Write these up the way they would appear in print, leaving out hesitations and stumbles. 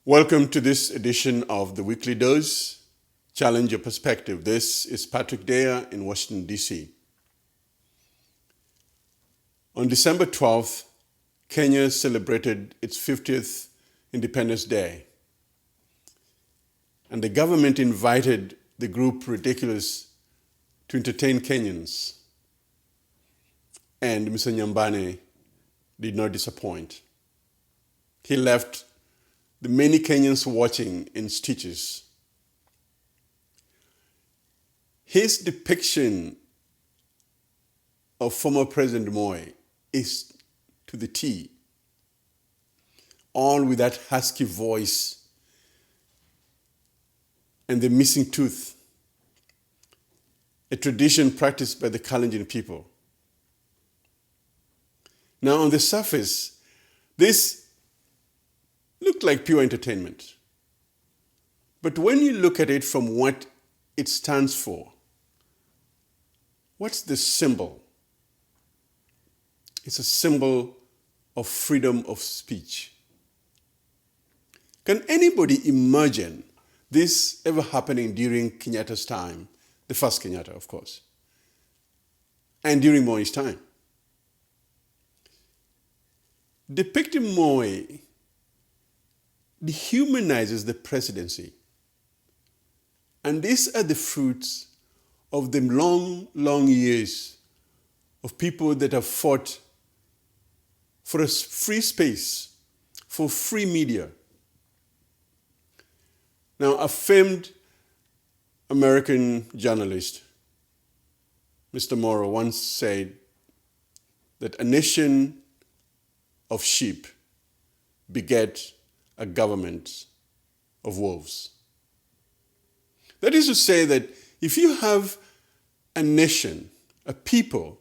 Welcome to this edition of the Weekly Dose. Challenge your perspective. This is Patrick Dyer in Washington, D.C. On December 12th, Kenya celebrated its 50th Independence Day. And the government invited the group Ridiculous to entertain Kenyans. And Mr. Nyambane did not disappoint. He left the many Kenyans watching in stitches. His depiction of former President Moi is to the T, all with that husky voice and the missing tooth, a tradition practiced by the Kalenjin people. Now, on the surface, this looked like pure entertainment. But when you look at it from what it stands for, what's the symbol? It's a symbol of freedom of speech. Can anybody imagine this ever happening during Kenyatta's time, the first Kenyatta, of course, and during Moi's time? Depicting Moi dehumanizes the presidency. And these are the fruits of the long, long years of people that have fought for a free space, for free media. Now, a famed American journalist, Mr. Morrow, once said that a nation of sheep beget a government of wolves. That is to say that if you have a nation, a people,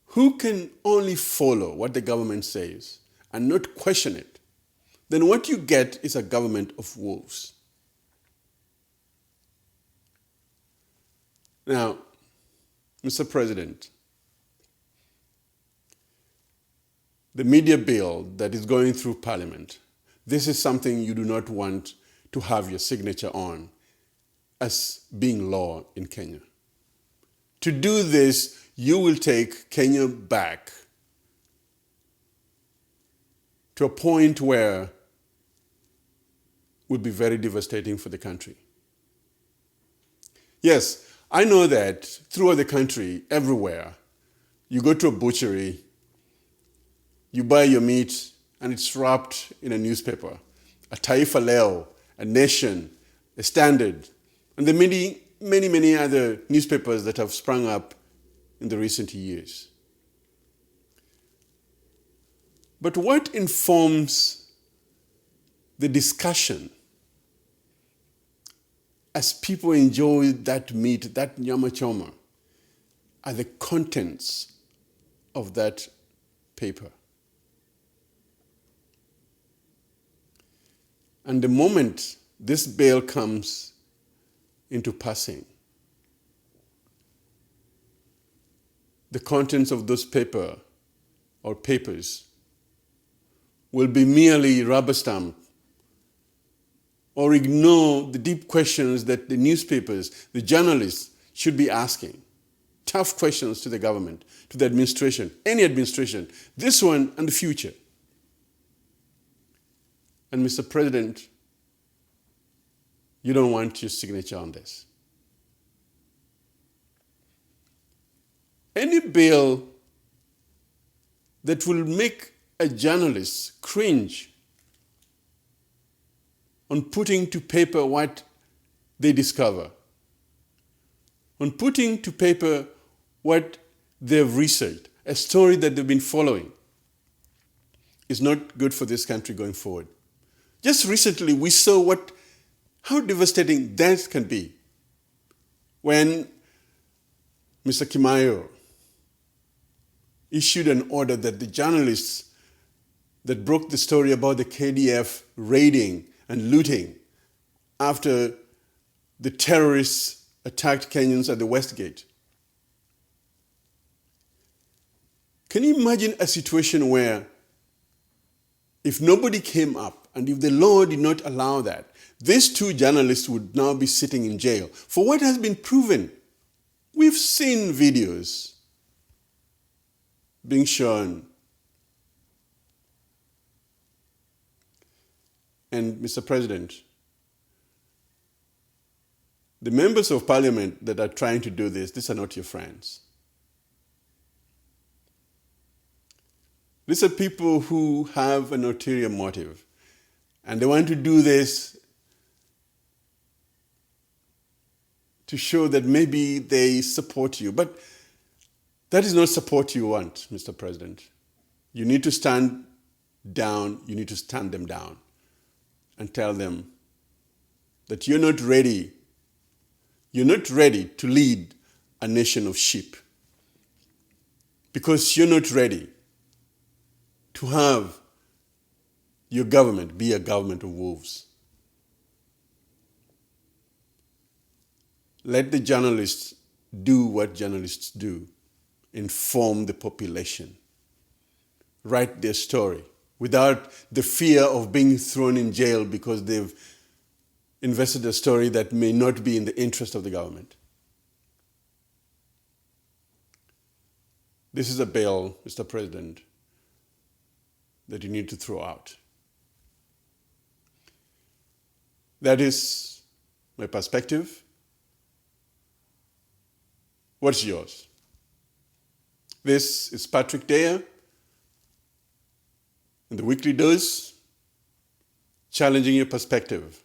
who can only follow what the government says and not question it, then what you get is a government of wolves. Now, Mr. President, the media bill that is going through Parliament, this is something you do not want to have your signature on as being law in Kenya. To do this, you will take Kenya back to a point where it would be very devastating for the country. Yes, I know that throughout the country, everywhere, you go to a butchery, you buy your meat, and it's wrapped in a newspaper, a Taifa Leo, a Nation, a Standard, and the many other newspapers that have sprung up in the recent years. But what informs the discussion as people enjoy that meat, that nyama choma, are the contents of that paper. And the moment this bill comes into passing, the contents of those paper or papers will be merely rubber stamp or ignore the deep questions that the newspapers, the journalists should be asking. Tough questions to the government, to the administration, any administration, this one and the future. And Mr. President, you don't want your signature on this. Any bill that will make a journalist cringe on putting to paper what they discover, on putting to paper what they've researched, a story that they've been following, is not good for this country going forward. Just recently, we saw how devastating that can be when Mr. Kimayo issued an order that the journalists that broke the story about the KDF raiding and looting after the terrorists attacked Kenyans at the West Gate. Can you imagine a situation where if nobody came up and if the law did not allow that, these two journalists would now be sitting in jail for what has been proven. We've seen videos being shown. And Mr. President, the members of parliament that are trying to do this, these are not your friends. These are people who have an ulterior motive, and they want to do this to show that maybe they support you. But that is not support you want, Mr. President. You need to stand down, you need to stand them down and tell them that you're not ready to lead a nation of sheep, because you're not ready to have your government be a government of wolves. Let the journalists do what journalists do: inform the population, write their story without the fear of being thrown in jail because they've invested a story that may not be in the interest of the government. This is a bill, Mr. President, that you need to throw out. That is my perspective. What's yours? This is Patrick Daya in the Weekly Dose, challenging your perspective.